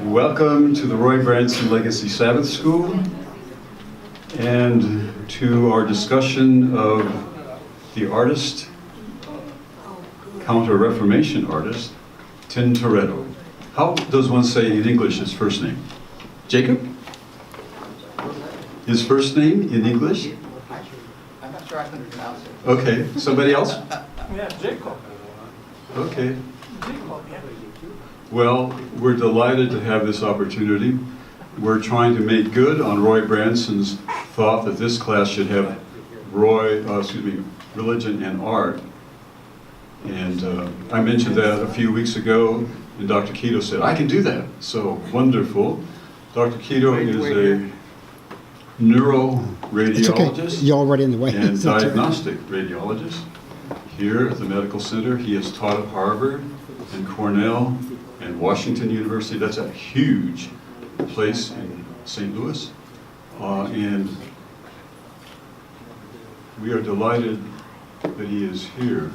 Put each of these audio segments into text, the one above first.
Welcome to the Roy Branson Legacy Sabbath School and to our discussion of the artist, Counter-Reformation artist, Tintoretto. How does one say in English his first name? Jacob? His first name in English? I'm not sure I can pronounce it. Okay, somebody else? Yeah, Jacob. Okay. Jacob, yeah. Well, we're delighted to have this opportunity. We're trying to make good on Roy Branson's thought that this class should have religion and art. And I mentioned that a few weeks ago, and Dr. Kido said, I can do that. So wonderful. Dr. Kido is a neuroradiologist. It's okay. You're already in the way. And diagnostic radiologist. Here at the medical center, he has taught at Harvard and Cornell and Washington University. That's a huge place in St. Louis. And we are delighted that he is here.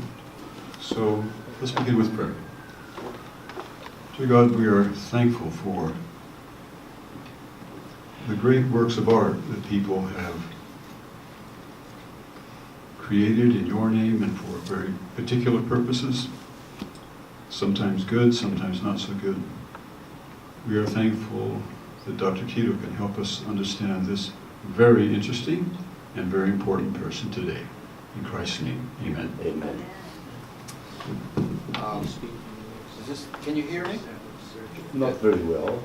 So let's begin with prayer. Dear God, we are thankful for the great works of art that people have created in your name and for very particular purposes. Sometimes good, sometimes not so good. We are thankful that Dr. Kido can help us understand this very interesting and very important person today. In Christ's name, amen. Amen. Can you hear me? Not very well.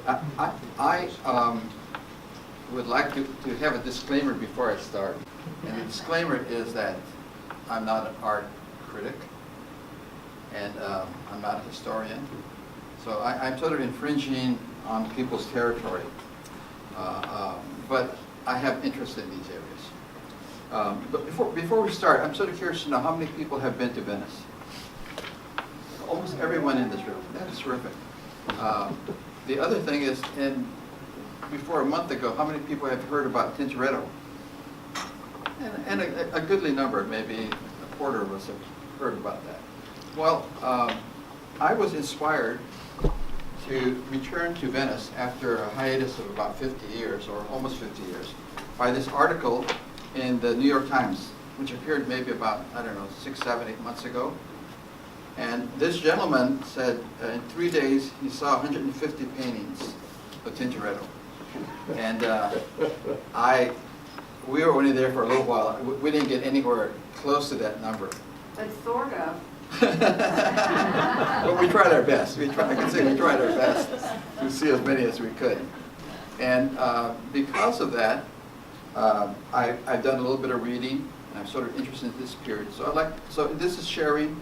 I would like to have a disclaimer before I start. And the disclaimer is that I'm not an art critic, and I'm not a historian. So I'm sort of infringing on people's territory. But I have interest in these areas. But before we start, I'm sort of curious to know how many people have been to Venice? Almost everyone in this room. That is terrific. The other thing is, before a month ago, how many people have heard about Tintoretto? And a goodly number, maybe a quarter of us have heard about that. Well, I was inspired to return to Venice after a hiatus of about 50 years, or almost 50 years, by this article in the New York Times, which appeared maybe about, 6, 7, 8 months ago. And this gentleman said in 3 days he saw 150 paintings of Tintoretto. And we were only there for a little while. We didn't get anywhere close to that number. But sort of. But we tried our best. I can say we tried our best to see as many as we could. And because of that, I've done a little bit of reading, and I'm sort of interested in this period. So this is sharing.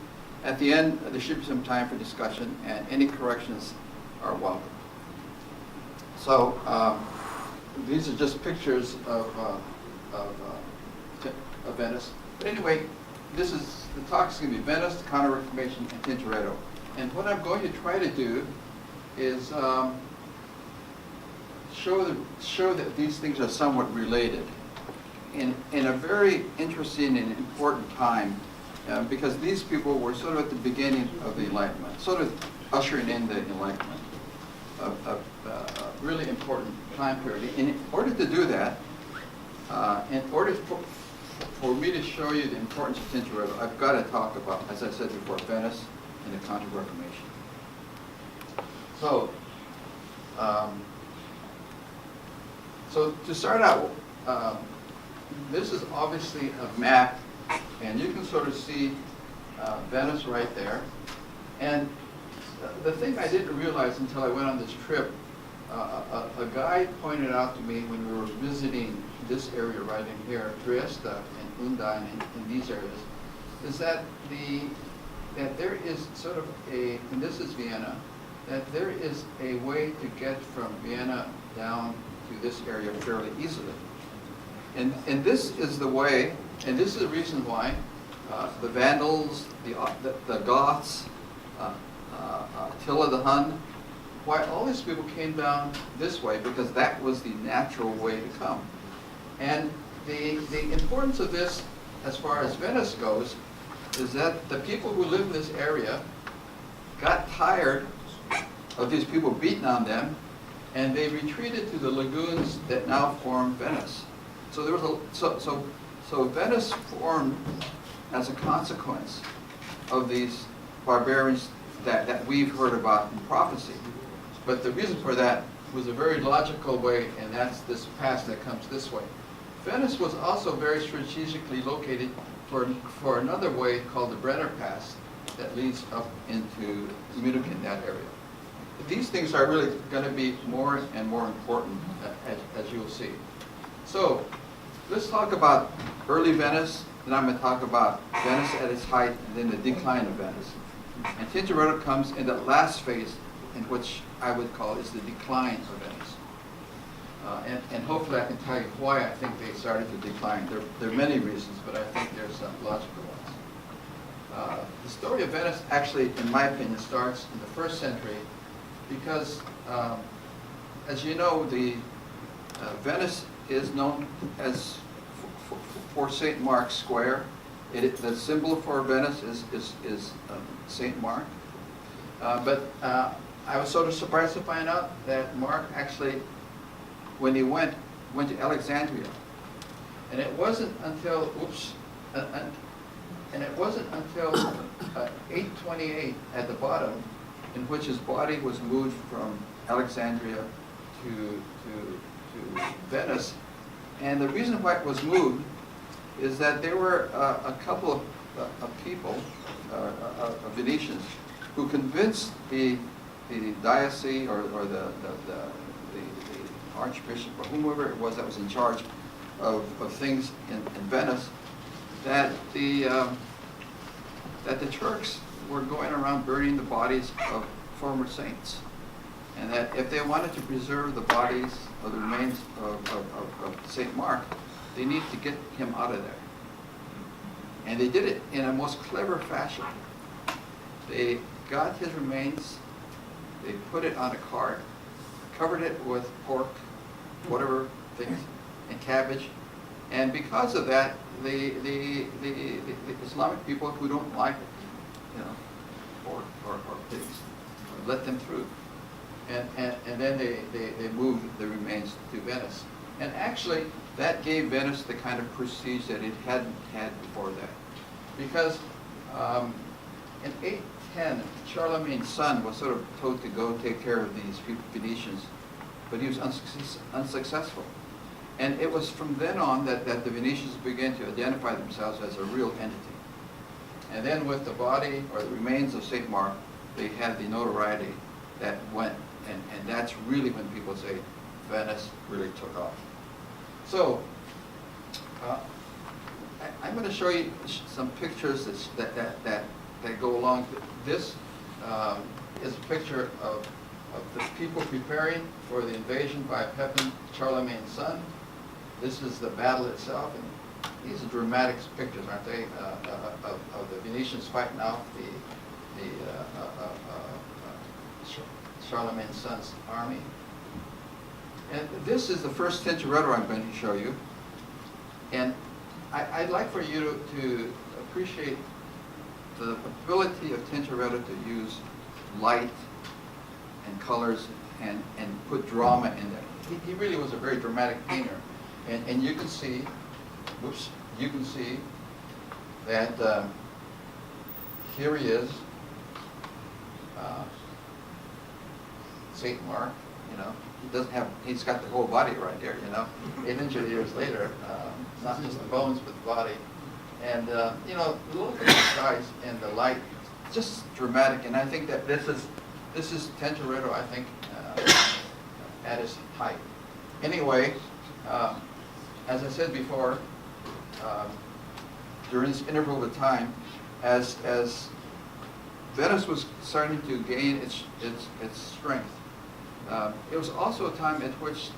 At the end, there should be some time for discussion, and any corrections are welcome. So these are just pictures of Venice. But anyway, the talk is going to be Venice, the Counter-Reformation, and Tintoretto. And what I'm going to try to do is show that these things are somewhat related in a very interesting and important time, because these people were sort of at the beginning of the Enlightenment, sort of ushering in the Enlightenment, a really important time period. In order to do that, in order for me to show you the importance of Tintoretto, I've got to talk about, as I said before, Venice and the Counter-Reformation. So, so to start out, this is obviously a map, and you can sort of see Venice right there. And the thing I didn't realize until I went on this trip, a guide pointed out to me when we were visiting this area right in here, Trieste and Undan, in these areas, is that there is sort of and this is Vienna, that there is a way to get from Vienna down to this area fairly easily. And this is the way, and this is the reason why the Vandals, the Goths, Attila the Hun, why all these people came down this way, because that was the natural way to come. And the importance of this, as far as Venice goes, is that the people who live in this area got tired of these people beating on them, and they retreated to the lagoons that now form Venice. So there was so Venice formed as a consequence of these barbarians that we've heard about in prophecy. But the reason for that was a very logical way, and that's this pass that comes this way. Venice was also very strategically located for another way called the Brenner Pass that leads up into Munich in that area. These things are really going to be more and more important, as you'll see. So let's talk about early Venice, then I'm going to talk about Venice at its height, and then the decline of Venice. And Tintoretto comes in that last phase, in which I would call is the decline of Venice. And hopefully I can tell you why I think they started to decline. There are many reasons, but I think there's some logical ones. The story of Venice actually, in my opinion, starts in the 1st century because, as you know, Venice is known as for St. Mark's Square. The symbol for Venice is St. Mark. But I was sort of surprised to find out that Mark actually, when he went to Alexandria, and it wasn't until 828 at the bottom, in which his body was moved from Alexandria to Venice. And the reason why it was moved is that there were a couple of people, of Venetians, who convinced the diocese or the archbishop or whomever it was that was in charge of things in Venice, that the Turks were going around burning the bodies of former saints, and that if they wanted to preserve the bodies or the remains of St. Mark, they need to get him out of there. And they did it in a most clever fashion. They got his remains, they put it on a cart, covered it with pork, whatever things, and cabbage. And because of that, the Islamic people who don't like, pork or pigs, let them through. And then they moved the remains to Venice. And actually, that gave Venice the kind of prestige that it hadn't had before that. Because in 810, Charlemagne's son was sort of told to go take care of these Venetians, but he was unsuccessful. And it was from then on that the Venetians began to identify themselves as a real entity. And then with the body or the remains of St. Mark, they had the notoriety that went, and that's really when people say Venice really took off. So, I'm going to show you some pictures that go along. This is a picture of the people preparing for the invasion by Pepin, Charlemagne's son. This is the battle itself, and these are dramatic pictures, aren't they, of the Venetians fighting off the Charlemagne's son's army. And this is the first Tintoretto I'm going to show you. And I'd like for you to appreciate the ability of Tintoretto to use light and colors and put drama in there. He really was a very dramatic painter. And you can see, you can see that here he is, St. Mark, he doesn't have, he's got the whole body right there, 800 years later, not just the bones, but the body. And, look at the skies and the light, just dramatic. And I think that this is Tintoretto, I think, at his height. Anyway, as I said before, during this interval of time, as Venice was starting to gain its strength, it was also a time at which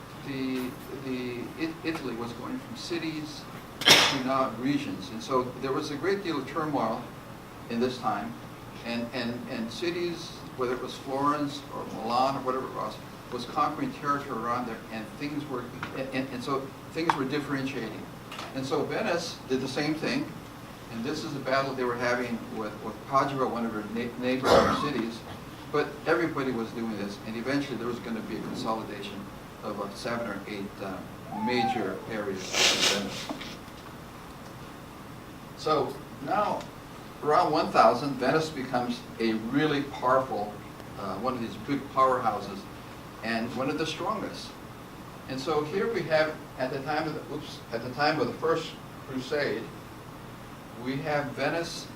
Italy was going from cities to now regions, and so there was a great deal of turmoil in this time, and cities, whether it was Florence or Milan or whatever it was conquering territory around there, and things were, and so things were differentiating, and so Venice did the same thing, and this is a battle they were having with Padua, one of her neighboring cities, But everybody was doing this, and eventually there was going to be a consolidation of 7 or 8 major areas of Venice. So now, around 1000, Venice becomes a really powerful, one of these big powerhouses, and one of the strongest. And so here we have, at the time of the First Crusade, we have Venice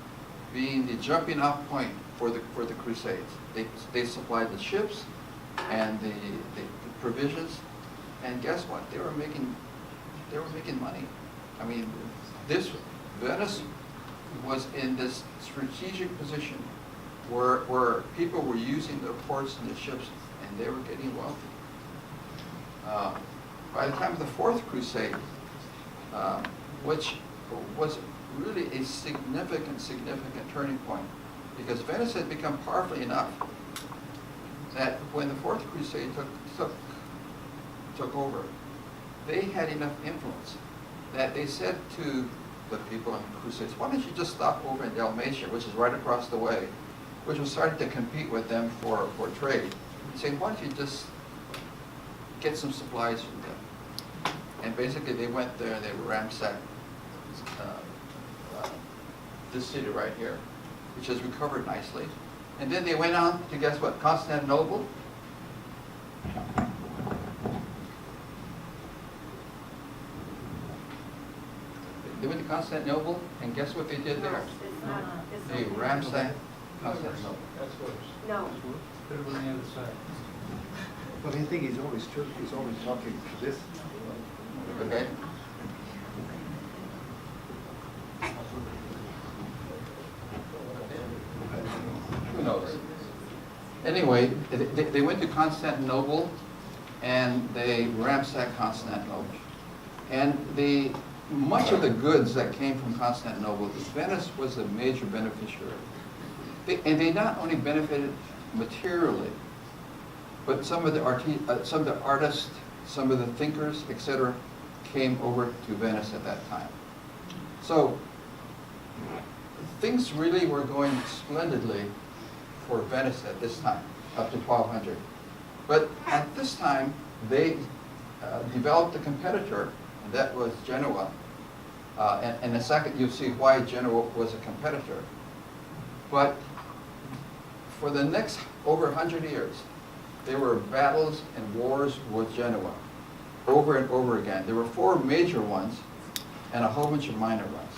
being the jumping off point for the Crusades. They supplied the ships and the provisions, and guess what? They were making money. I mean, Venice was in this strategic position where people were using their ports and their ships, and they were getting wealthy. By the time of the Fourth Crusade, which was really a significant turning point, because Venice had become powerful enough that when the Fourth Crusade took over, they had enough influence that they said to the people in the Crusades, why don't you just stop over in Dalmatia, which is right across the way, which was starting to compete with them for trade, saying, why don't you just get some supplies from them? And basically they went there and they ransacked this city right here, which has recovered nicely. And then they went on to, guess what, Constantinople. They went to Constantinople, and guess what they did there? They ransacked Constantinople. That's worse. No. Put it on the other side. But I think he's always talking to this. Okay? Who knows? Anyway, they went to Constantinople, and they ransacked Constantinople. And much of the goods that came from Constantinople, Venice was a major beneficiary. And they not only benefited materially, but some of the artists, some of the thinkers, etc., came over to Venice at that time. So things really were going splendidly for Venice at this time, up to 1200. But at this time, they developed a competitor, and that was Genoa. And in a second, you'll see why Genoa was a competitor. But for the next over 100 years, there were battles and wars with Genoa, over and over again. There were 4 major ones and a whole bunch of minor ones.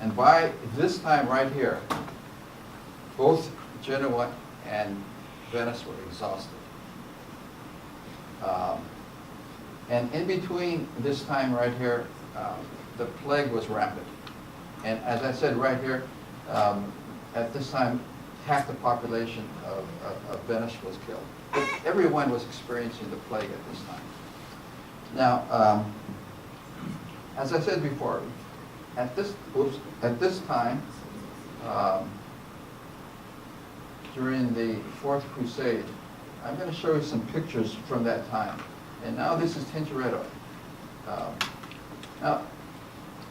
And by this time right here, both Genoa and Venice were exhausted. And in between this time right here, the plague was rampant. And as I said right here, at this time, half the population of Venice was killed. But everyone was experiencing the plague at this time. Now, as I said before, at this time, during the Fourth Crusade, I'm going to show you some pictures from that time. And now this is Tintoretto. Now,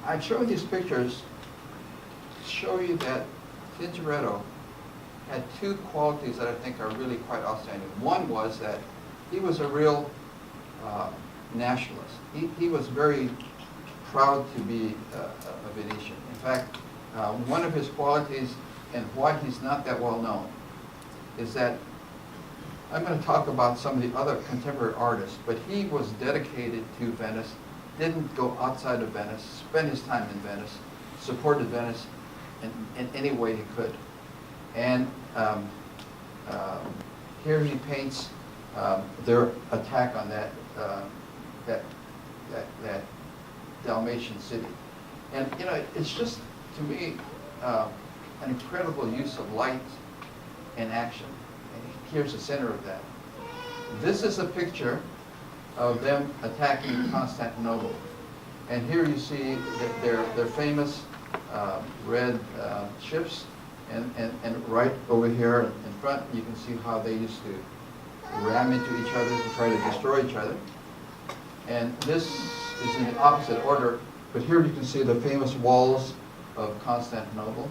I'm showing these pictures to show you that Tintoretto had 2 qualities that I think are really quite outstanding. One was that he was a real nationalist. He was very proud to be a Venetian. In fact, one of his qualities, and why he's not that well known, is that I'm going to talk about some of the other contemporary artists, but he was dedicated to Venice, didn't go outside of Venice, spent his time in Venice, supported Venice in any way he could. And here he paints their attack on that Dalmatian city. And you know, it's just, to me, an incredible use of light and action. And here's the center of that. This is a picture of them attacking Constantinople. And here you see their famous red ships. And right over here in front, you can see how they used to ram into each other to try to destroy each other. And this is in the opposite order, but here you can see the famous walls of Constantinople.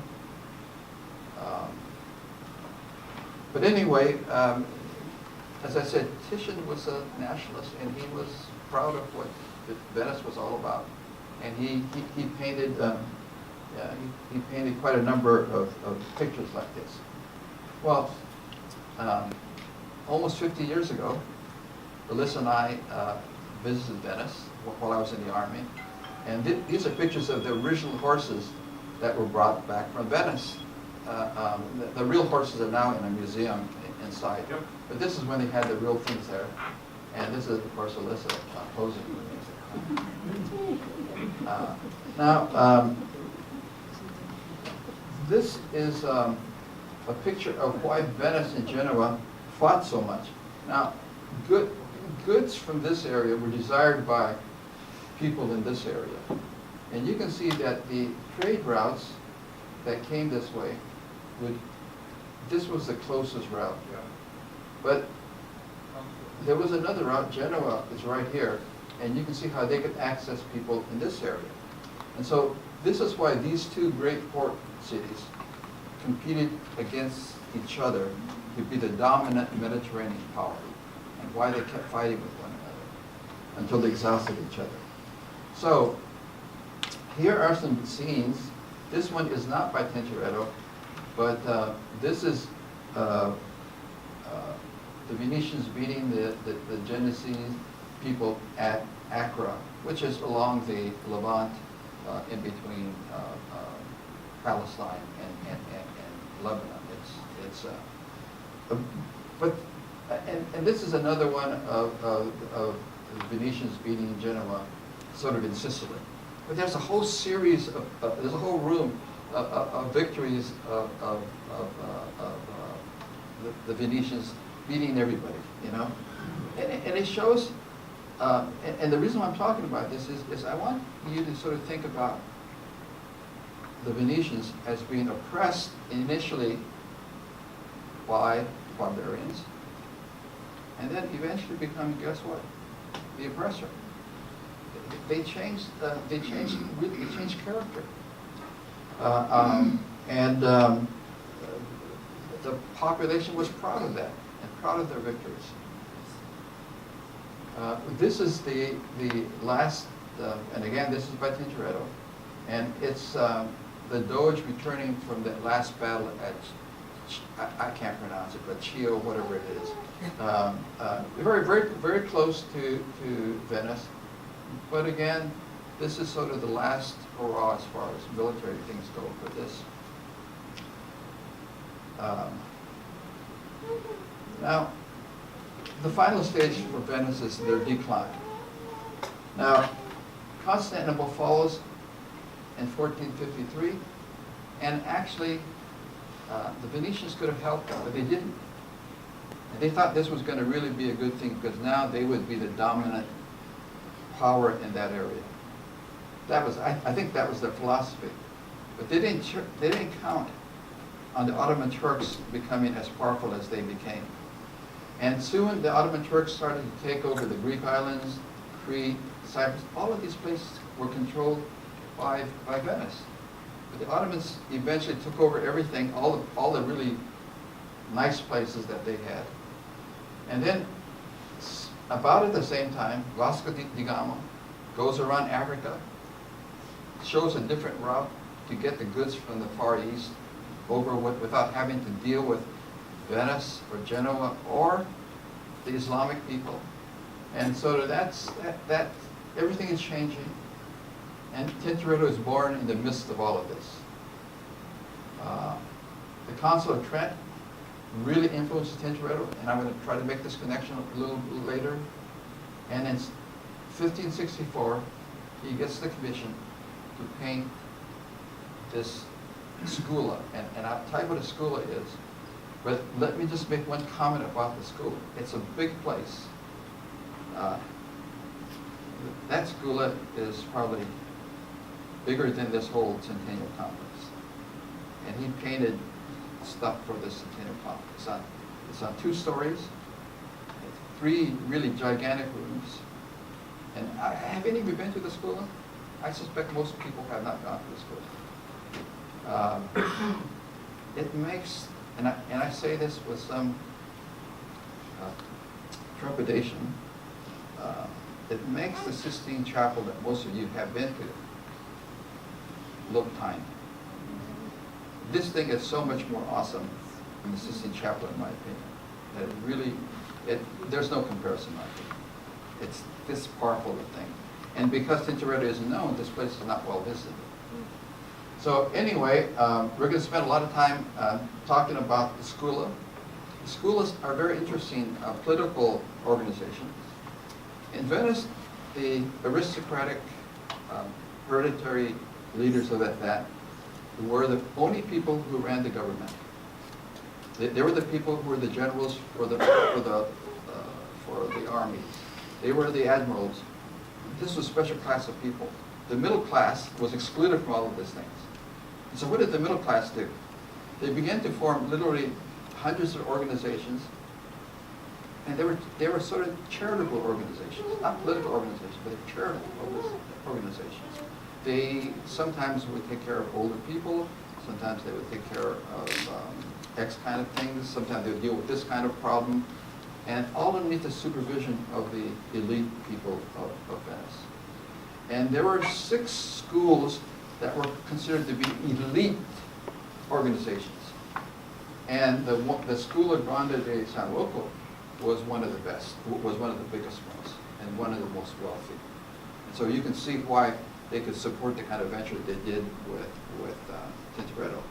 But anyway, as I said, Titian was a nationalist, and he was proud of what Venice was all about. And he painted he painted quite a number of pictures like this. Well, almost 50 years ago, Alyssa and I visited Venice while I was in the Army. And these are pictures of the original horses that were brought back from Venice. The real horses are now in a museum inside. Yep. But this is when they had the real things there. And this is, of course, Alyssa posing with me. Now, this is a picture of why Venice and Genoa fought so much. Now, goods from this area were desired by people in this area. And you can see that the trade routes that came this way, this was the closest route. But there was another route, Genoa is right here, and you can see how they could access people in this area. And so this is why these two great port cities competed against each other to be the dominant Mediterranean power, and why they kept fighting with one another until they exhausted each other. So here are some scenes. This one is not by Tintoretto, but this is the Venetians beating the Genoese people at Accra, which is along the Levant in between Palestine and Lebanon. And this is another one of the Venetians beating Genoa, sort of in Sicily. But there's a whole series there's a whole room of victories of the Venetians beating everybody, you know? And it shows, and the reason why I'm talking about this is I want you to sort of think about the Venetians as being oppressed initially by barbarians, and then eventually becoming, guess what? The oppressor. They changed character. The population was proud of that and proud of their victories. This is the last, and again, this is by Tintoretto, and it's the Doge returning from the last battle at, I can't pronounce it, but Chio, whatever it is. Very, very, very close to Venice. But again, this is sort of the last hurrah as far as military things go for this. Now, the final stage for Venice is their decline. Now, Constantinople follows in 1453, and actually, the Venetians could have helped them, but they didn't. And they thought this was going to really be a good thing, because now they would be the dominant power in that area. That was, I think that was their philosophy. But they didn't count on the Ottoman Turks becoming as powerful as they became. And soon the Ottoman Turks started to take over the Greek islands, Crete, Cyprus. All of these places were controlled by Venice. But the Ottomans eventually took over everything, all the really nice places that they had. And then, about at the same time, Vasco da Gama goes around Africa, shows a different route to get the goods from the Far East over without having to deal with Venice or Genoa or the Islamic people. And so that everything is changing. And Tintoretto is born in the midst of all of this. The Council of Trent really influences Tintoretto, and I'm going to try to make this connection a little later. And in 1564, he gets the commission to paint this Scula. And I'll tell you what a Scula is, but let me just make one comment about the Scula. It's a big place. That Scula is probably bigger than this whole Centennial Complex. And he painted stuff for this Centennial Complex. It's on 2 stories, 3 really gigantic rooms. And have any of you been to the Scula? I suspect most people have not gone to the Scula. It makes and I say this with some trepidation, it makes the Sistine Chapel that most of you have been to look tiny. This thing is so much more awesome than the Sistine Chapel, in my opinion, that it really, there's no comparison, I think. It's this powerful a thing. And because Tintoretto isn't known, this place is not well visited. So anyway, we're going to spend a lot of time talking about the Schola. The Scholas are a very interesting political organization. In Venice, the aristocratic, hereditary leaders of that were the only people who ran the government. They were the people who were the generals for the armies. They were the admirals. This was a special class of people. The middle class was excluded from all of these things. And so what did the middle class do? They began to form literally hundreds of organizations, and they were sort of charitable organizations, not political organizations, but charitable organizations. They sometimes would take care of older people, sometimes they would take care of X kind of things, sometimes they would deal with this kind of problem, and all underneath the supervision of the elite people of Venice. And there were 6 schools that were considered to be elite organizations. And the School of Grande de San Rocco was one of the best, was one of the biggest ones, and one of the most wealthy. And so you can see why they could support the kind of venture they did with Tintoretto.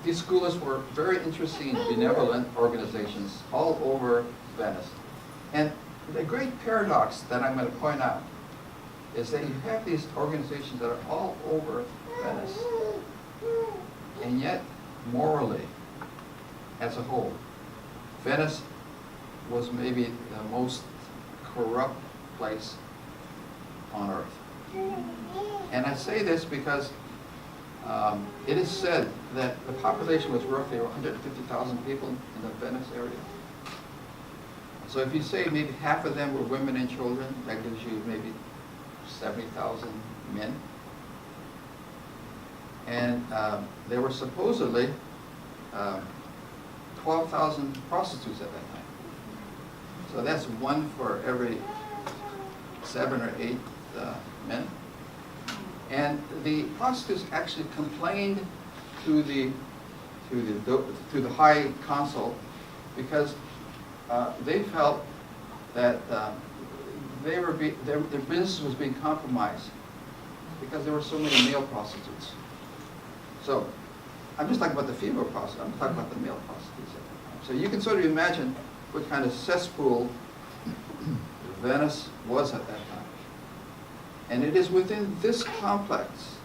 These schools were very interesting, benevolent organizations all over Venice. And the great paradox that I'm going to point out is that you have these organizations that are all over Venice, and yet morally, as a whole, Venice was maybe the most corrupt place on earth. And I say this because it is said that the population was roughly 150,000 people in the Venice area. So if you say maybe half of them were women and children, that gives you maybe 70,000 men. And there were supposedly 12,000 prostitutes at that time. So that's 1 for every 7 or 8 men. And the prostitutes actually complained to the high consul because they felt that their business was being compromised because there were so many male prostitutes. So I'm just talking about the female prostitutes. I'm talking about the male prostitutes at that time. So you can sort of imagine what kind of cesspool Venice was at that time. And it is within this complex,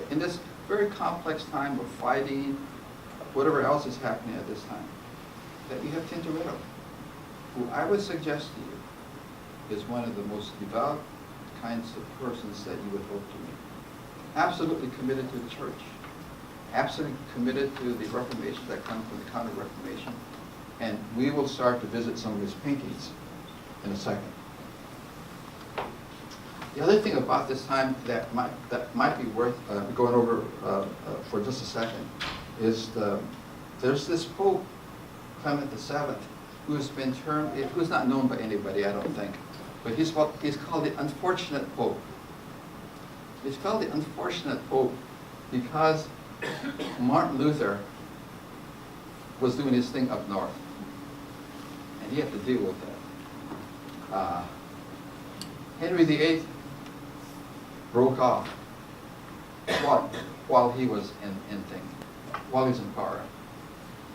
in this very complex time of fighting, whatever else is happening at this time, that you have Tintoretto, who I would suggest to you is one of the most devout kinds of persons that you would hope to meet. Absolutely committed to the church, absolutely committed to the Reformation that comes from the Counter-Reformation. And we will start to visit some of his paintings in a second. The other thing about this time that might be worth going over for just a second is there's this Pope, Clement VII, who has been termed, who's not known by anybody, I don't think, but he's called the Unfortunate Pope. He's called the Unfortunate Pope because Martin Luther was doing his thing up north, and he had to deal with that. Henry VIII broke off while he was while he was in power.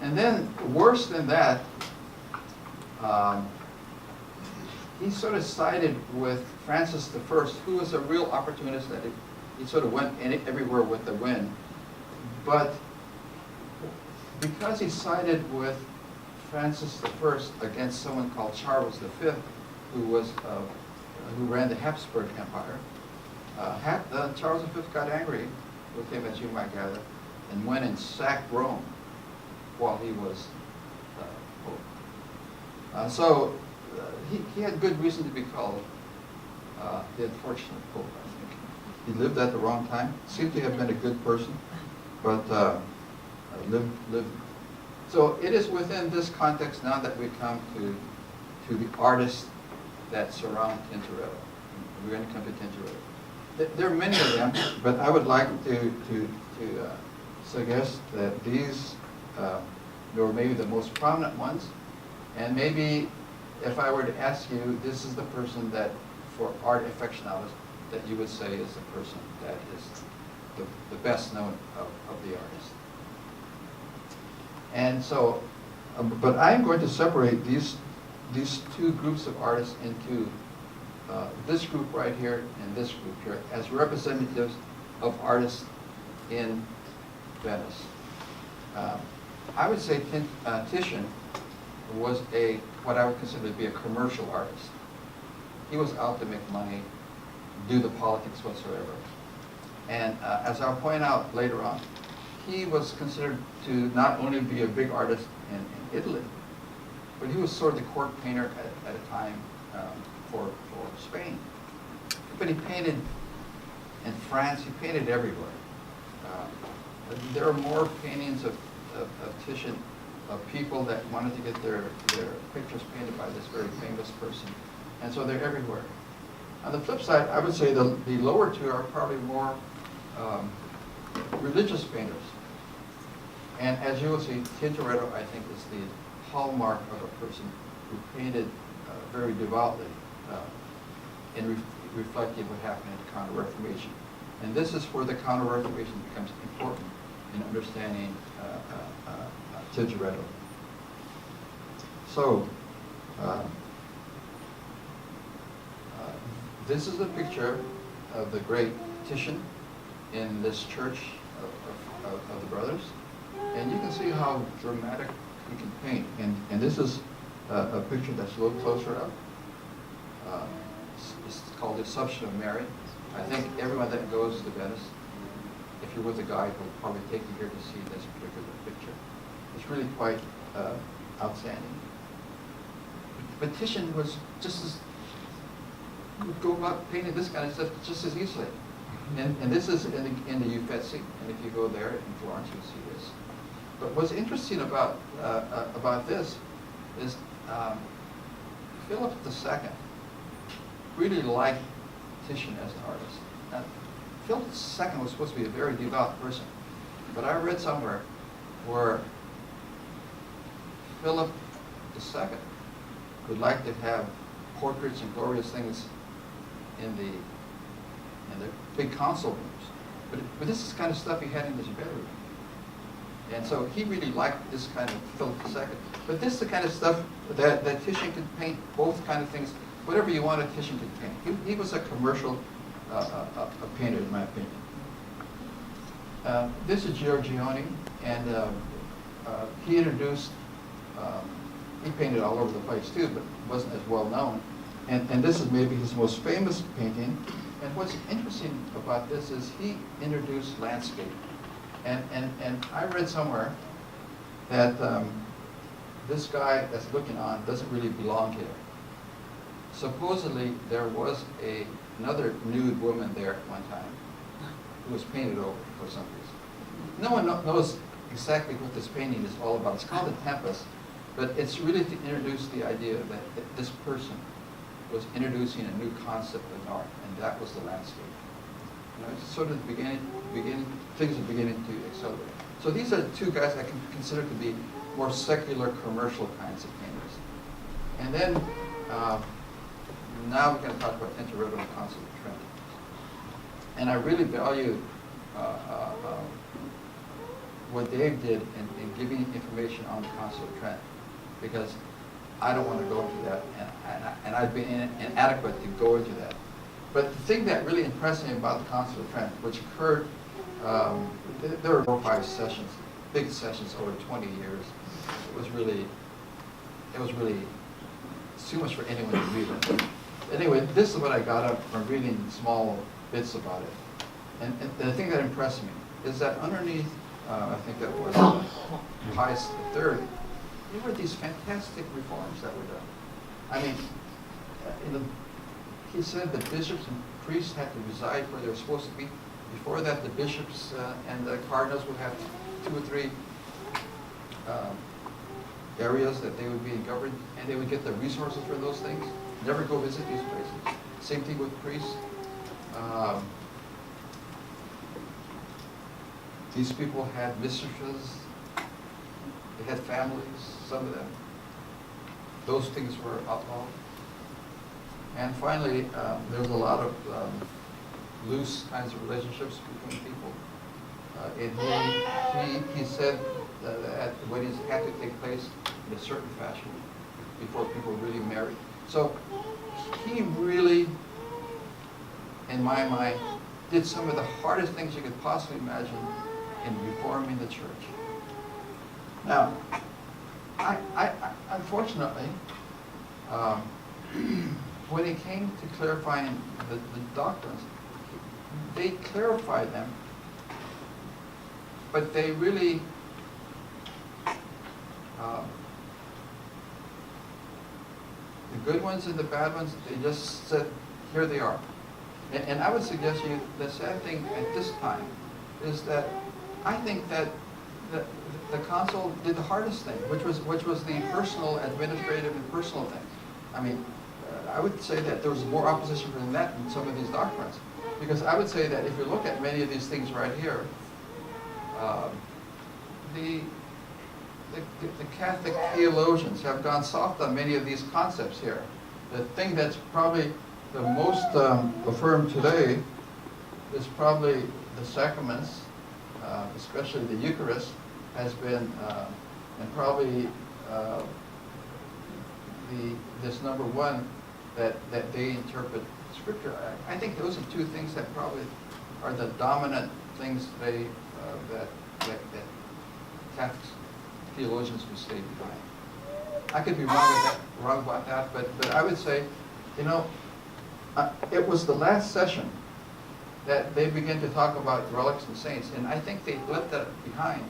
And then, worse than that, he sort of sided with Francis I, who was a real opportunist that he sort of went everywhere with the wind. But because he sided with Francis I against someone called Charles V, who ran the Habsburg Empire, Charles V got angry with him, as you might gather, and went and sacked Rome while he was Pope. So he had good reason to be called the Unfortunate Pope, I think. He lived at the wrong time. Seemed to have been a good person, but lived. So it is within this context now that we come to the artists that surround Tintoretto. We're going to come to Tintoretto. There are many of them, but I would like to suggest that these were maybe the most prominent ones, and maybe if I were to ask you, this is the person that, for art aficionados, that you would say is the person that is the best known of the artist. And so, but I'm going to separate these two groups of artists into this group right here and this group here as representatives of artists in Venice. I would say Titian was what I would consider to be a commercial artist. He was out to make money, do the politics whatsoever. And as I'll point out later on, he was considered to not only be a big artist in Italy, but he was sort of the court painter at a time for Spain. But he painted in France, he painted everywhere. There are more paintings of Titian, of people that wanted to get their pictures painted by this very famous person. And so they're everywhere. On the flip side, I would say the lower two are probably more religious painters. And as you will see, Tintoretto, I think, is the hallmark of a person who painted very devoutly in reflecting what happened in the Counter-Reformation. And this is where the Counter-Reformation becomes important in understanding Tintoretto. So, this is a picture of the great Titian in this church of the brothers. And you can see how dramatic he can paint. And this is a picture that's a little closer up. It's called The Assumption of Mary. I think everyone that goes to Venice, if you're with a guide, will probably take you here to see this particular picture. It's really quite outstanding. But Titian was just as, would go about painting this kind of stuff just as easily. And this is in the Uffizi, and if you go there in Florence, you'll see this. But what's interesting about this is Philip II really liked Titian as an artist. Now, Philip II was supposed to be a very devout person, but I read somewhere where Philip II would like to have portraits and glorious things in the big console rooms, but this is the kind of stuff he had in his bedroom. And so he really liked this kind of Philip II. But this is the kind of stuff that Titian could paint, both kind of things. Whatever you wanted, Titian could paint. He was a commercial painter, in my opinion. This is Giorgione, and he introduced, he painted all over the place too, but wasn't as well known. And this is maybe his most famous painting. And what's interesting about this is he introduced landscape. And I read somewhere that this guy that's looking on doesn't really belong here. Supposedly there was another nude woman there at one time who was painted over for some reason. No one knows exactly what this painting is all about. It's called The Tempest, but it's really to introduce the idea that this person was introducing a new concept in art, and that was the landscape. You know, it's sort of the beginning, things are beginning to accelerate. So these are two guys I can consider to be more secular, commercial kinds of painters. And then, now we're going to talk about Tintoretto and Council of Trent. And I really value what Dave did in giving information on the Council of Trent, because I don't want to go into that, and I've been inadequate to go into that. But the thing that really impressed me about the Council of Trent, which occurred, there were 4 or 5 sessions, big sessions over 20 years. It was really too much for anyone to read. Anyway, this is what I got up from reading small bits about it. And the thing that impressed me is that underneath, I think that was Pius III, there were these fantastic reforms that were done. I mean, he said that bishops and priests had to reside where they were supposed to be. Before that, the bishops and the cardinals would have 2 or 3 areas that they would be governed, and they would get the resources for those things. Never go visit these places. Same thing with priests. These people had mistresses, they had families, some of them. Those things were outlawed. And finally, there was a lot of loose kinds of relationships between people. And he said that weddings had to take place in a certain fashion before people really married. So he really, in my mind, did some of the hardest things you could possibly imagine in reforming the church. Now, I unfortunately, when it came to clarifying the doctrines, they clarified them, but they really the good ones and the bad ones, they just said, here they are. And I would suggest to you, the sad thing at this time is that I think that the council did the hardest thing, which was the personal, administrative, and personal things. I mean, I would say that there was more opposition than that in some of these doctrines. Because I would say that if you look at many of these things right here, the Catholic theologians have gone soft on many of these concepts here. The thing that's probably the most affirmed today is probably the sacraments, especially the Eucharist, has been, and probably this number 1 that they interpret Scripture. I think those are 2 things that probably are the dominant things they that Catholic theologians would stay behind. I could be wrong about that, but I would say, you know, it was the last session that they began to talk about relics and saints, and I think they left that behind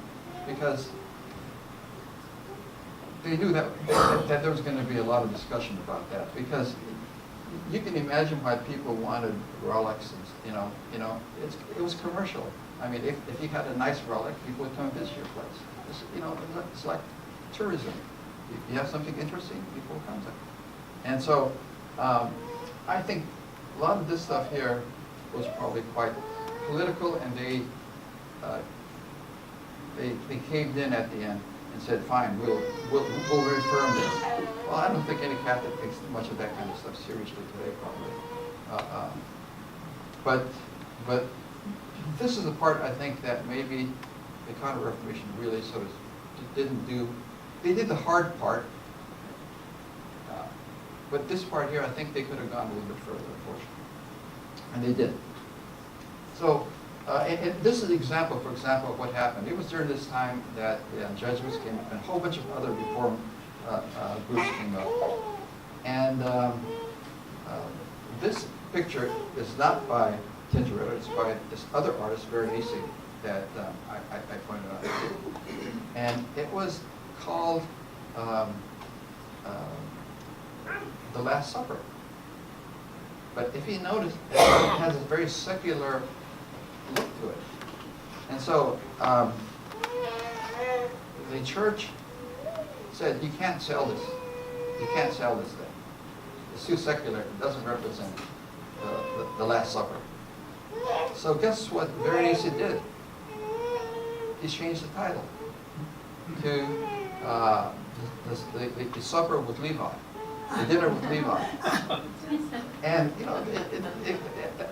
because they knew that there was going to be a lot of discussion about that, because you can imagine why people wanted relics, and it was commercial. I mean, if you had a nice relic, people would come visit your place. It's like tourism. You have something interesting, people will come to. And so, I think a lot of this stuff here was probably quite political, and they caved in at the end and said, "Fine, we'll reaffirm this." Well, I don't think any Catholic takes much of that kind of stuff seriously today, probably. But this is the part I think that maybe the Counter-Reformation really sort of didn't do. They did the hard part, but this part here, I think they could have gone a little bit further, unfortunately, and they did. So, and this is an example, for example, of what happened. It was during this time that the Jesuits came up, and a whole bunch of other reform groups came up. And this picture is not by Tintoretto, it's by this other artist, Veronese, that I pointed out. And it was called The Last Supper. But if you notice, it has a very secular look to it. And so the church said, you can't sell this. You can't sell this thing. It's too secular. It doesn't represent the Last Supper. So guess what Veronese did? He changed the title to the Supper with Levi, the Dinner with Levi. And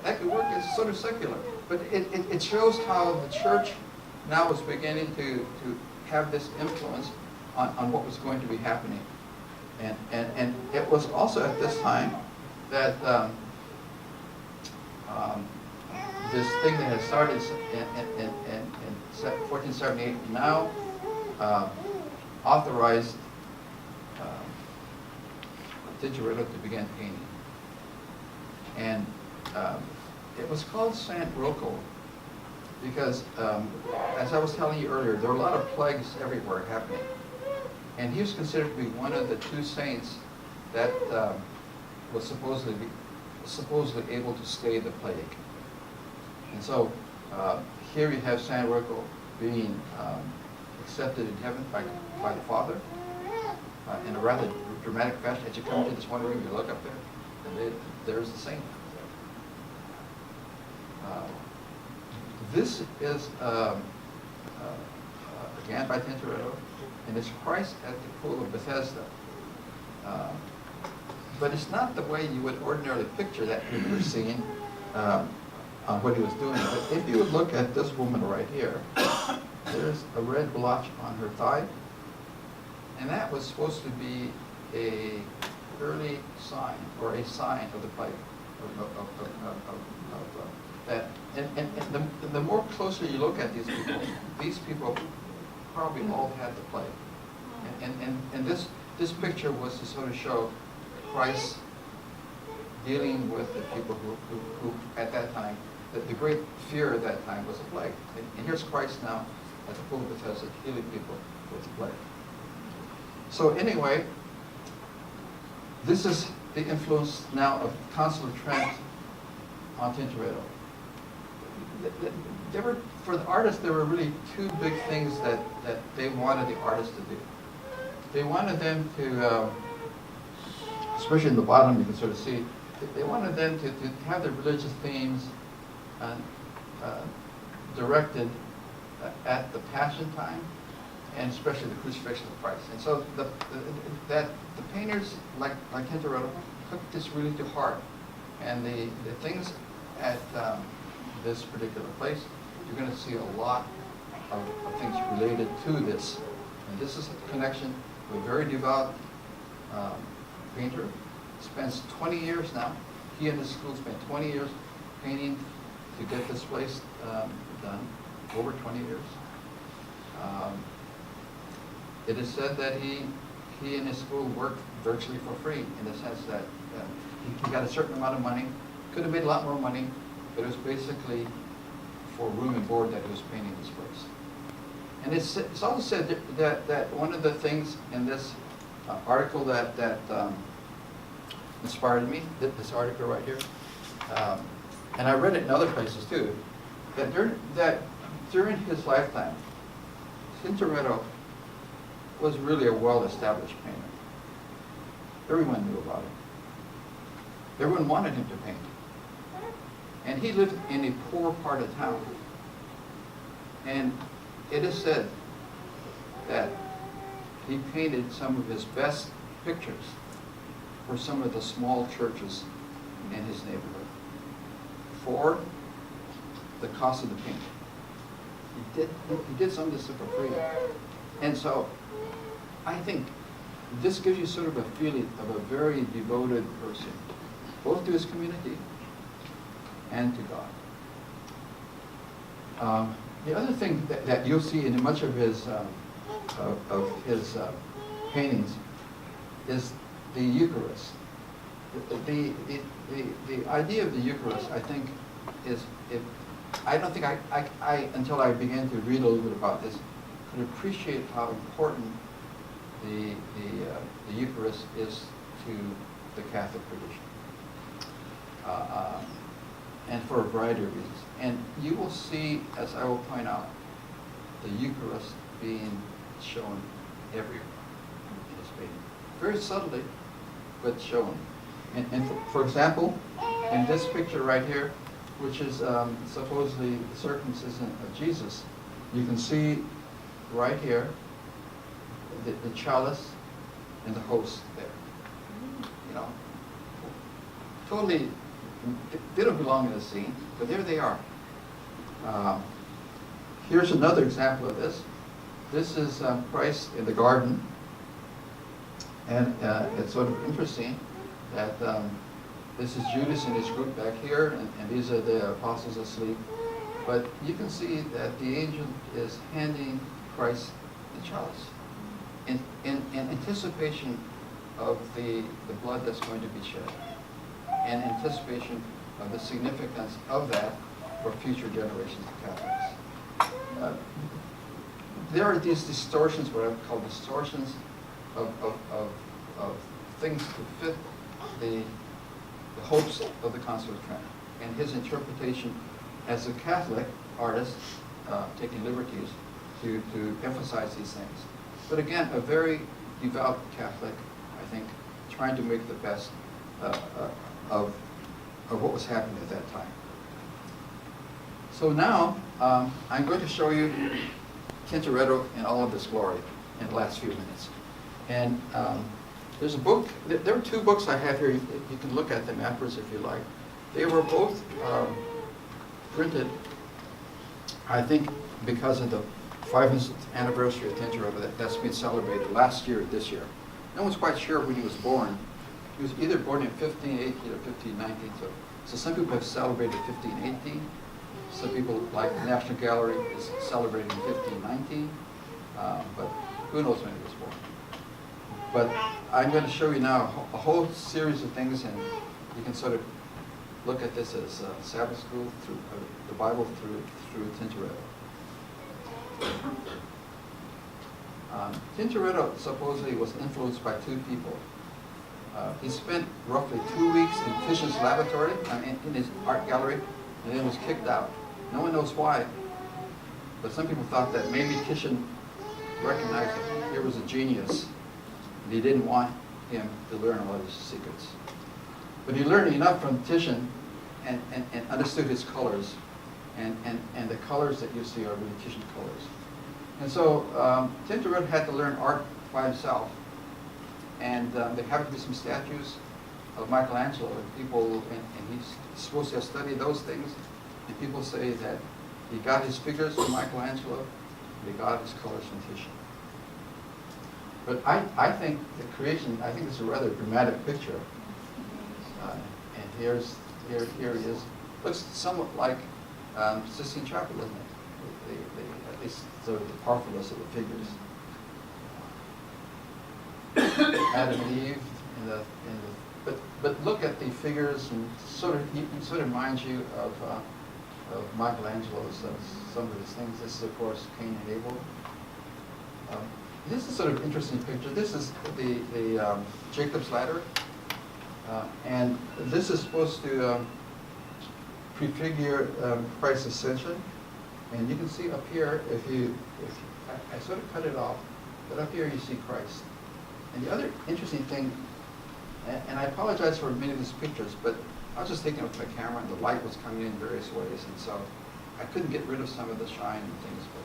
that could work. It's sort of secular, but it shows how the church now was beginning to have this influence on what was going to be happening. And it was also at this time that this thing that had started in 1478 now authorized Tintoretto to begin painting. And it was called San Rocco because, as I was telling you earlier, there were a lot of plagues everywhere happening. And he was considered to be one of the 2 saints that was supposedly supposedly able to stay the plague. And so here you have San Rocco being accepted in heaven by the Father in a rather dramatic fashion. As you come into this one room, you look up there, and there's the saint. This is again by Tintoretto, and it's Christ at the pool of Bethesda. But it's not the way you would ordinarily picture that particular scene on what he was doing. But if you would look at this woman right here, there's a red blotch on her thigh, and that was supposed to be a early sign or a sign of the plague of that. And the more closely you look at these people probably all had the plague. And this picture was to sort of show Christ dealing with the people who at that time, the great fear at that time was a plague. And here's Christ now at the pool of Bethesda healing people with the plague. So anyway, this is the influence now of Consular Trent on Tintoretto. There were, for the artist, there were really two big things that they wanted the artist to do. They wanted them to, especially in the bottom you can sort of see, they wanted them to have their religious themes directed at the Passion time, and especially the crucifixion of Christ. And so the painters, like Tintoretto, took this really to heart. And the things at this particular place, you're going to see a lot of things related to this. And this is a connection with a very devout painter. Spends 20 years now. He and his school spent 20 years painting to get this place done, over 20 years. It is said that he and his school worked virtually for free, in the sense that he got a certain amount of money, could have made a lot more money, but it was basically for room and board that he was painting this place. And it's also said that one of the things in this article that inspired me, this article right here, and I read it in other places too, that during his lifetime, Tintoretto was really a well-established painter. Everyone knew about him. Everyone wanted him to paint. And he lived in a poor part of town. And it is said that he painted some of his best pictures for some of the small churches in his neighborhood for the cost of the paint. He did some of this stuff for free. And so I think this gives you sort of a feeling of a very devoted person, both to his community and to God. The other thing that you'll see in much of his paintings is the Eucharist. The idea of the Eucharist, I think, I don't think I until I began to read a little bit about this, could appreciate how important the Eucharist is to the Catholic tradition, and for a variety of reasons. And you will see, as I will point out, the Eucharist being shown everywhere in this painting, very subtly, but shown. And for example, in this picture right here, which is supposedly the circumcision of Jesus, you can see right here the chalice and the host there. You know, totally, they don't belong in the scene, but there they are. Here's another example of this. This is Christ in the garden, and it's sort of interesting that this is Judas and his group back here, and these are the apostles asleep. But you can see that the angel is handing Christ the chalice in anticipation of the blood that's going to be shed, and anticipation of the significance of that for future generations of Catholics. There are these distortions, what I would call distortions of things to fit the the hopes of the Council of Trent, and his interpretation as a Catholic artist, taking liberties to emphasize these things. But again, a very devout Catholic, I think, trying to make the best of what was happening at that time. So now, I'm going to show you Tintoretto in all of its glory in the last few minutes. And there's a book, there are two books I have here. You can look at them afterwards if you like. They were both printed, I think, because of the 500th anniversary of Tintoretto that's been celebrated last year, this year. No one's quite sure when he was born. He was either born in 1518 or 1519, so some people have celebrated 1518. Some people, like the National Gallery, is celebrating 1519, but who knows when he was born. But I'm going to show you now a whole series of things, and you can sort of look at this as Sabbath School, through the Bible through Tintoretto. Tintoretto supposedly was influenced by two people. He spent roughly 2 weeks in Titian's laboratory, in his art gallery, and then was kicked out. No one knows why, but some people thought that maybe Titian recognized that here was a genius, and he didn't want him to learn all his secrets. But he learned enough from Titian and understood his colors, and the colors that you see are really Titian colors. And so Tintoretto had to learn art by himself, and there happened to be some statues of Michelangelo, and people, and he's supposed to have studied those things, and people say that he got his figures from Michelangelo, and he got his colors from Titian. But I think the creation, I think it's a rather dramatic picture. And here he is. Looks somewhat like Sistine Chapel, doesn't it? At least sort of the powerfulness of the figures. Adam and Eve but look at the figures, and he sort of reminds you of Michelangelo's some of his things. This is, of course, Cain and Abel. This is sort of an interesting picture. This is the Jacob's ladder, and this is supposed to prefigure Christ's ascension. And you can see up here, I sort of cut it off, but up here you see Christ. And the other interesting thing, and I apologize for many of these pictures, but I was just taking it with my camera, and the light was coming in various ways, and so I couldn't get rid of some of the shine and things, but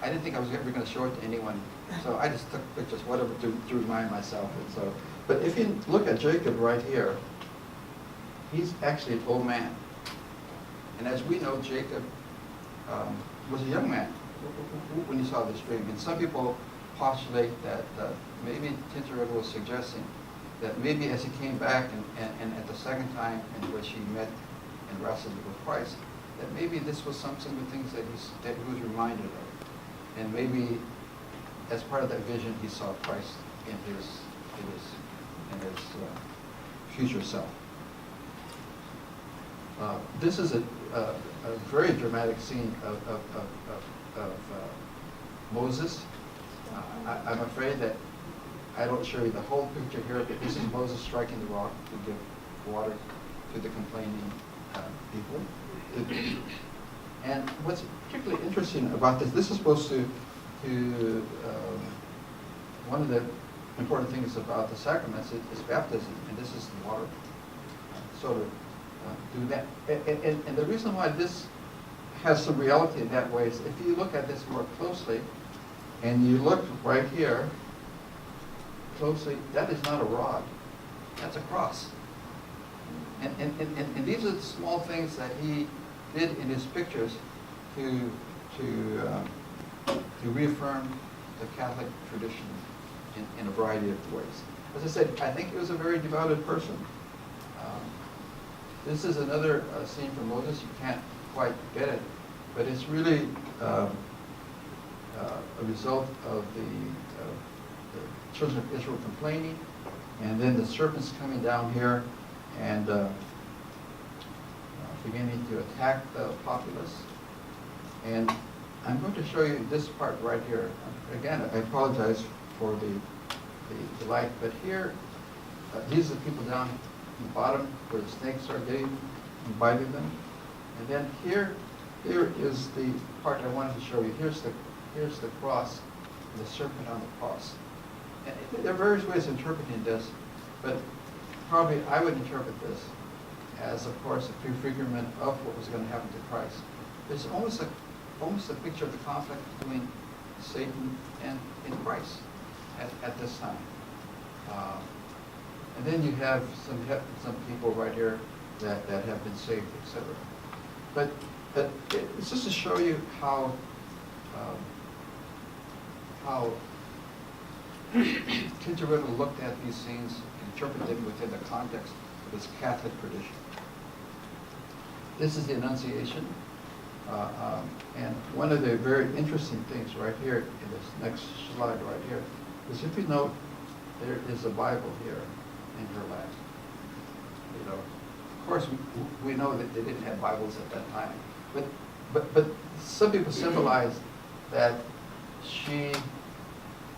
I didn't think I was ever going to show it to anyone, so I just took pictures, whatever, to remind myself. And so, but if you look at Jacob right here, he's actually an old man. And as we know, Jacob was a young man when he saw this dream. And some people postulate that maybe Tintoretto was suggesting that maybe as he came back and at the second time in which he met and wrestled with Christ, that maybe this was some of the things that he was reminded of. And maybe as part of that vision, he saw Christ in his future self. This is a very dramatic scene of Moses. I'm afraid that I don't show you the whole picture here, but this is Moses striking the rock to give water to the complaining people. And what's particularly interesting about this is supposed to one of the important things about the sacraments is baptism, and this is the water. Sort of do that. And the reason why this has some reality in that way is if you look at this more closely, and you look right here closely, that is not a rod, that's a cross. And these are the small things that he did in his pictures to reaffirm the Catholic tradition in a variety of ways. As I said, I think he was a very devoted person. This is another scene from Moses. You can't quite get it, but it's really a result of the children of Israel complaining, and then the serpents coming down here and beginning to attack the populace. And I'm going to show you this part right here. Again, I apologize for the light, but here, these are the people down the bottom where the snakes are getting and biting them. And then here is the part I wanted to show you. Here's the cross, the serpent on the cross. And there are various ways of interpreting this, but probably I would interpret this as, of course, a prefigurement of what was going to happen to Christ. It's almost a picture of the conflict between Satan and Christ at this time. And then you have some people right here that have been saved, etc. But it's just to show you how Tintoretto looked at these things, interpreted them within the context of his Catholic tradition. This is the Annunciation. And one of the very interesting things right here in this next slide right here is, if you note, there is a Bible here in her lap. You know, of course, we know that they didn't have Bibles at that time, but some people symbolize that she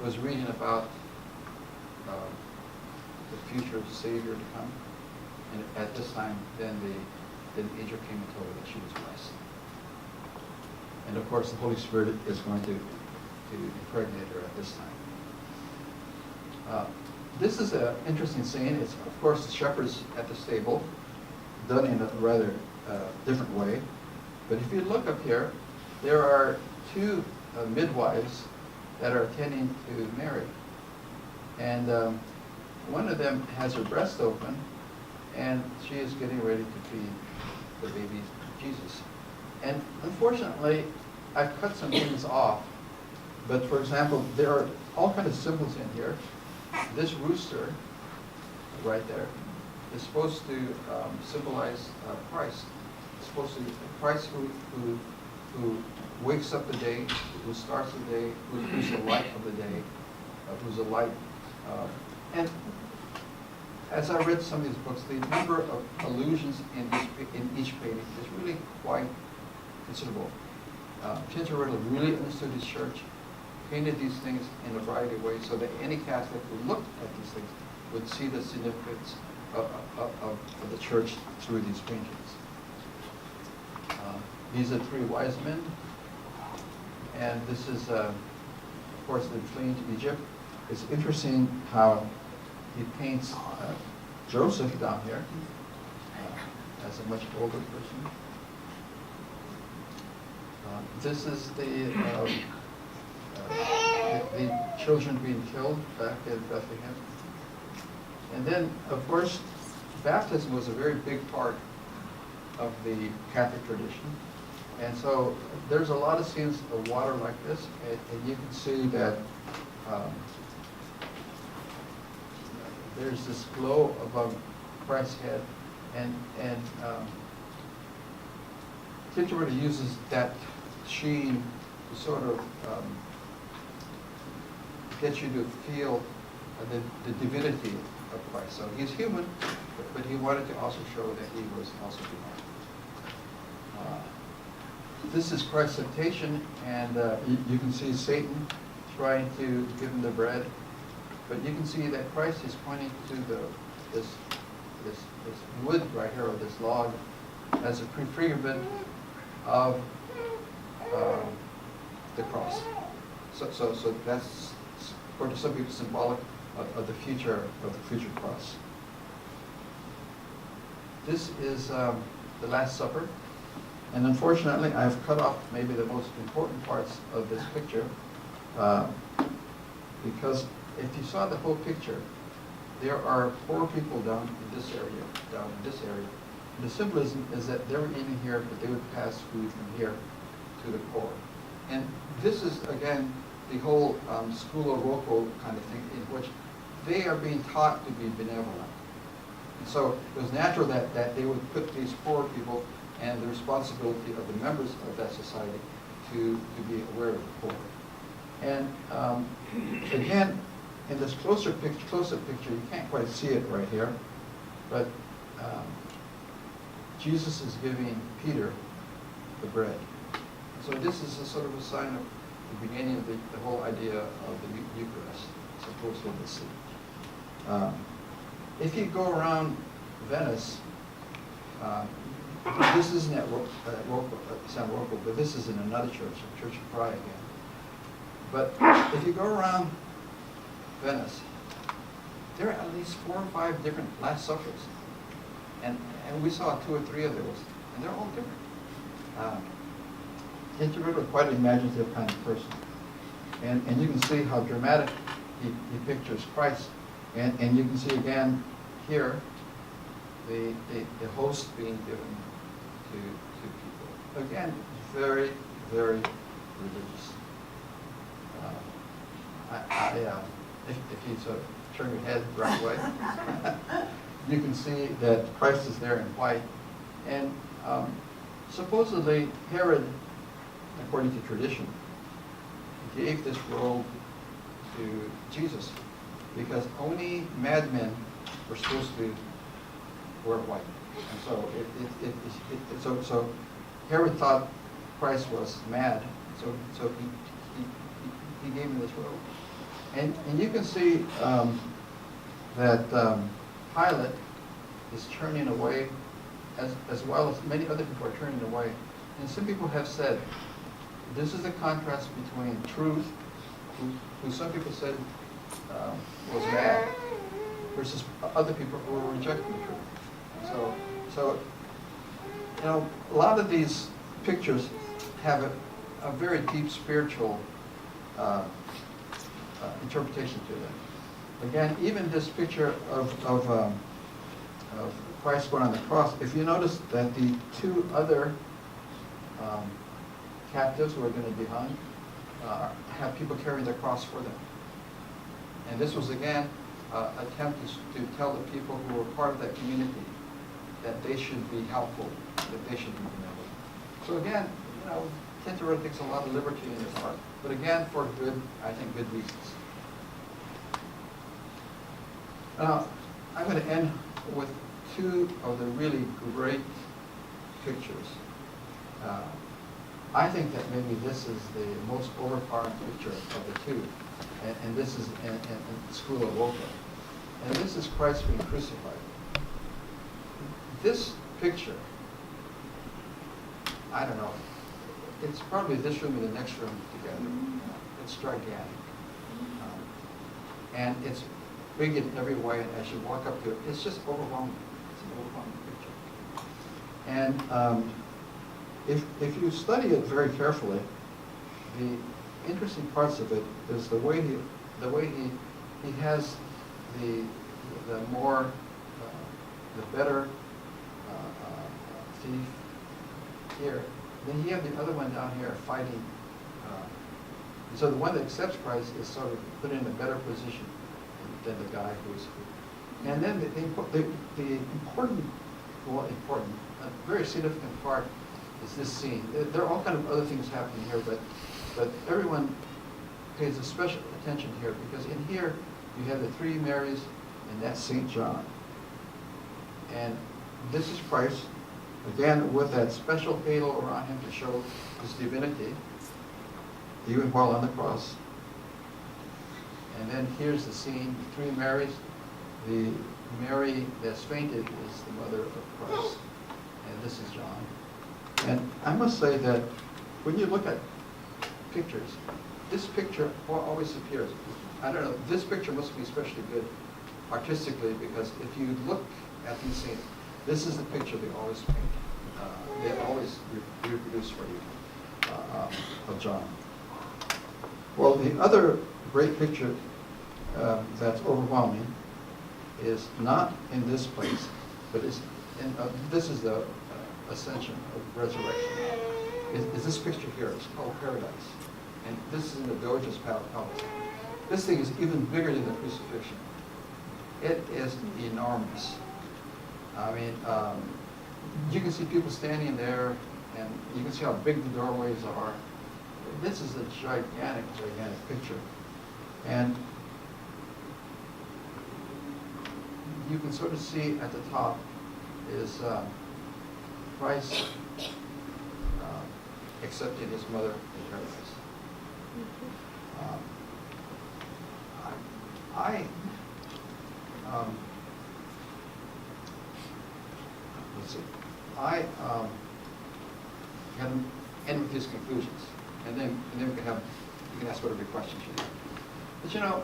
was reading about the future Savior to come, and at this time, then the angel came and told her that she was blessed. And of course, the Holy Spirit is going to impregnate her at this time. This is an interesting scene. It's, of course, the shepherds at the stable, done in a rather different way. But if you look up here, there are two midwives that are attending to Mary. And one of them has her breast open, and she is getting ready to feed the baby Jesus. And unfortunately, I've cut some things off. But for example, there are all kinds of symbols in here. This rooster, right there, is supposed to symbolize Christ. It's supposed to be Christ who wakes up the day, who starts the day, who's the light of the day, who's the light. And as I read some of these books, the number of allusions in each painting is really quite considerable. Tintoretto really understood his church, painted these things in a variety of ways so that any Catholic who looked at these things would see the significance of the church through these paintings. These are three wise men, and this is, of course, them fleeing to Egypt. It's interesting how he paints Joseph down here as a much older person. This is the children being killed back in Bethlehem. And then, of course, baptism was a very big part of the Catholic tradition. And so there's a lot of scenes of water like this, and you can see that there's this glow above Christ's head, and Tintoretto uses that sheen to sort of get you to feel the divinity of Christ. So he's human, but he wanted to also show that he was also divine. This is Christ's temptation, and you can see Satan trying to give him the bread, but you can see that Christ is pointing to this wood right here, or this log, as a prefigurement of the cross. So that's, according to some people, symbolic of the future cross. This is the Last Supper. And unfortunately, I've cut off maybe the most important parts of this picture, because if you saw the whole picture, there are poor people down in this area. And the symbolism is that they were eating here, but they would pass food from here to the poor. And this is, again, the whole school of Rocco kind of thing, in which they are being taught to be benevolent. And so it was natural that they would put these poor people and the responsibility of the members of that society to be aware of the poor. And again, in this close-up picture, you can't quite see it right here, but Jesus is giving Peter the bread. So this is a sort of a sign of the beginning of the whole idea of the Eucharist, supposed to see. If you go around Venice, this isn't at San Rocco, but this is in another church, Church of Prague again. But if you go around Venice, there are at least 4 or 5 different Last Suppers. And we saw 2 or 3 of those, and they're all different. Tintoretto was quite an imaginative kind of person. And you can see how dramatic he pictures Christ. And you can see again here the host being given to people. Again, very, very religious. If you sort of turn your head the right way, you can see that Christ is there in white. And supposedly Herod, according to tradition, gave this robe to Jesus because only madmen were supposed to wear white. And so Herod thought Christ was mad, so he gave him this robe. And you can see that Pilate is turning away, as well as many other people are turning away. And some people have said, this is the contrast between truth, who some people said was mad, versus other people who were rejecting the truth. So you know, a lot of these pictures have a very deep spiritual interpretation to them. Again, even this picture of Christ going on the cross, if you notice that the 2 other captives who are going to be hung have people carrying their cross for them. And this was again an attempt to tell the people who were part of that community that they should be helpful, that they should be benevolent. So again, you know, Tintoretto takes a lot of liberty in his art, but again, for good, I think, good reasons. Now, I'm going to end with 2 of the really great pictures. I think that maybe this is the most overpowering picture of the 2, and this is in the School of Loma. And this is Christ being crucified. This picture, I don't know, it's probably this room and the next room together. It's gigantic. And it's big in every way, and as you walk up to it, it's just overwhelming. It's an overwhelming picture. And if you study it very carefully, the interesting parts of it is the way he has the better thief here. Then you have the other one down here fighting. So the one that accepts Christ is sort of put in a better position than the guy who's. And then the important, a very significant part is this scene. There are all kind of other things happening here, but everyone pays a special attention here because in here you have the 3 Marys and that's St. John. And this is Christ, again with that special halo around him to show his divinity, even while on the cross. And then here's the scene, 3 Marys. The Mary that's fainted is the mother of Christ, and this is John. And I must say that when you look at pictures, this picture always appears. I don't know, this picture must be especially good artistically because if you look at these scenes, this is the picture they always paint. They always reproduce for you of John. Well, the other great picture that's overwhelming is not in this place, but is in, this is the ascension of resurrection. Is this picture here? It's called Paradise. And this is in the Doge's palace. This thing is even bigger than the crucifixion. It is enormous. I mean, you can see people standing there, and you can see how big the doorways are. This is a gigantic, gigantic picture. And you can sort of see at the top is Christ accepting his mother in paradise. see, I had him end with his conclusions, and then we can ask whatever questions you have. But you know,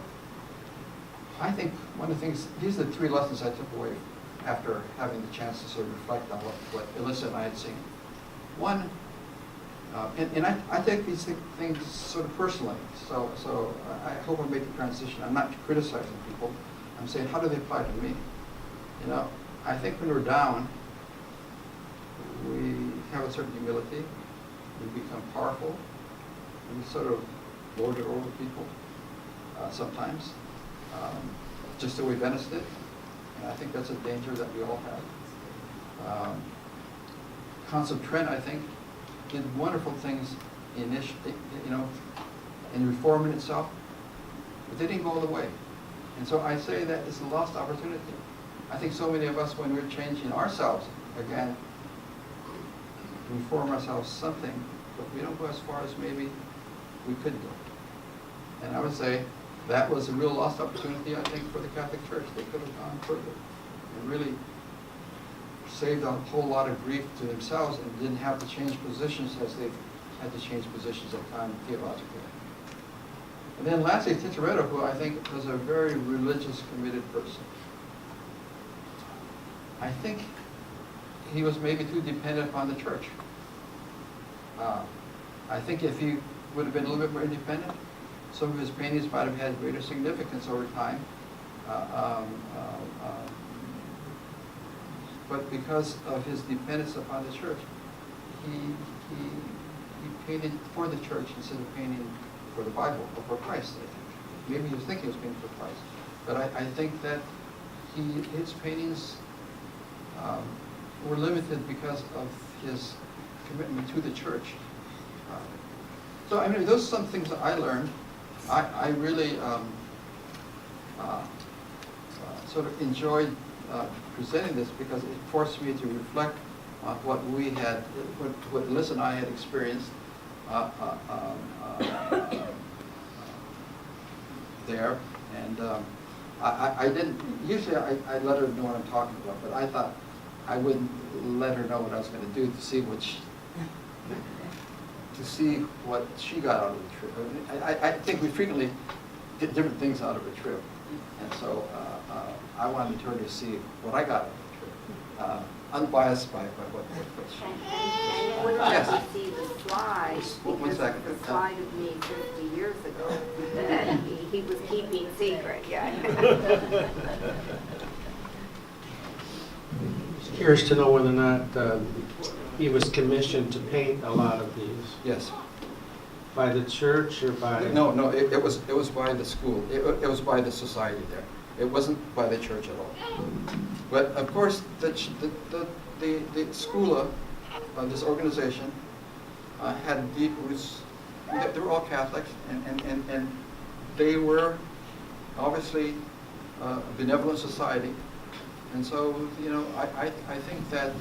I think one of the things, these are the 3 lessons I took away after having the chance to sort of reflect on what Alyssa and I had seen. One, and I take these things sort of personally, so I hope I make the transition. I'm not criticizing people. I'm saying, how do they apply to me? You know, I think when we're down, we have a certain humility. We become powerful. We sort of lord it over people sometimes, just the way Venice did. And I think that's a danger that we all have. Council Trent, I think, did wonderful things initially, you know, in reforming itself, but they didn't go all the way. And so I say that it's a lost opportunity. I think so many of us, when we're changing ourselves, again, reform ourselves something, but we don't go as far as maybe we could go. And I would say that was a real lost opportunity, I think, for the Catholic Church. They could have gone further and really saved a whole lot of grief to themselves and didn't have to change positions as they've had to change positions at times theologically. And then lastly, Tintoretto, who I think was a very religious, committed person. I think he was maybe too dependent upon the church. I think if he would have been a little bit more independent, some of his paintings might have had greater significance over time. But because of his dependence upon the church, he painted for the church instead of painting for the Bible or for Christ, I think. Maybe he was thinking he was painting for Christ. But I think that his paintings were limited because of his commitment to the church. So I mean, those are some things that I learned. I really sort of enjoyed presenting this because it forced me to reflect on what we had, what Liz and I had experienced there. And I didn't, usually I let her know what I'm talking about, but I thought I wouldn't let her know what I was going to do to see what she got out of the trip. I think we frequently get different things out of a trip. And so I wanted her to see what I got out of the trip, unbiased by what she. And when Yes. you see the slide, One because second. the slide of me 50 years ago, that he was keeping secret, yeah. Curious to know whether or not he was commissioned to paint a lot of these Yes. by the church or by... No, it was by the school. It was by the society there. It wasn't by the church at all. But of course, the school, this organization, had deep roots. They were all Catholics, and they were obviously a benevolent society. And so, you know, I think that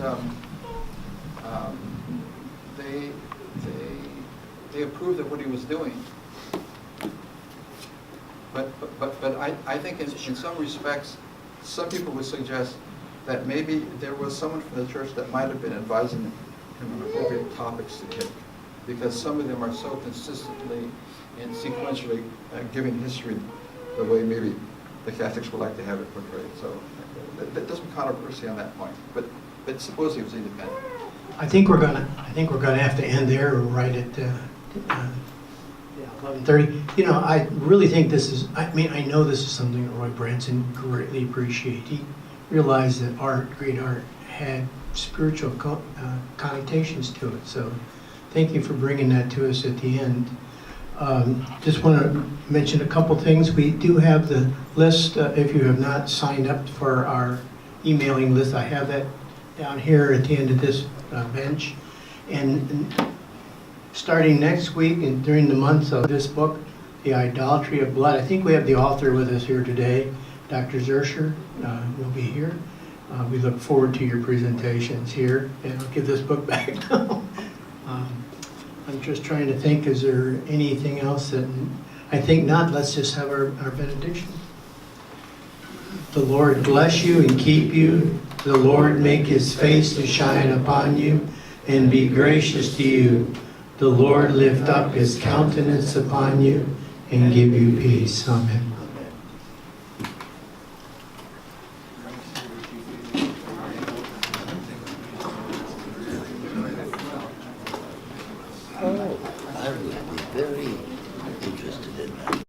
they approved of what he was doing. But I think in some respects, some people would suggest that maybe there was someone from the church that might have been advising him on appropriate topics to hit, because some of them are so consistently and sequentially giving history the way maybe the Catholics would like to have it portrayed. So there's some controversy on that point. But suppose he was independent. I think we're gonna have to end there right at 11:30. You know, I really think this is. I mean, I know this is something that Roy Branson greatly appreciated. He realized that great art, had spiritual connotations to it. So, thank you for bringing that to us at the end. Just want to mention a couple things. We do have the list. If you have not signed up for our emailing list, I have that down here at the end of this bench. And starting next week and during the month of this book, The Idolatry of Blood, I think we have the author with us here today. Dr. Zersher will be here. We look forward to your presentations here. And I'll give this book back now. I'm just trying to think, is there anything else that, I think not. Let's just have our benediction. The Lord bless you and keep you. The Lord make his face to shine upon you and be gracious to you. The Lord lift up his countenance upon you and give you peace. Amen. Oh, I would be very interested in that.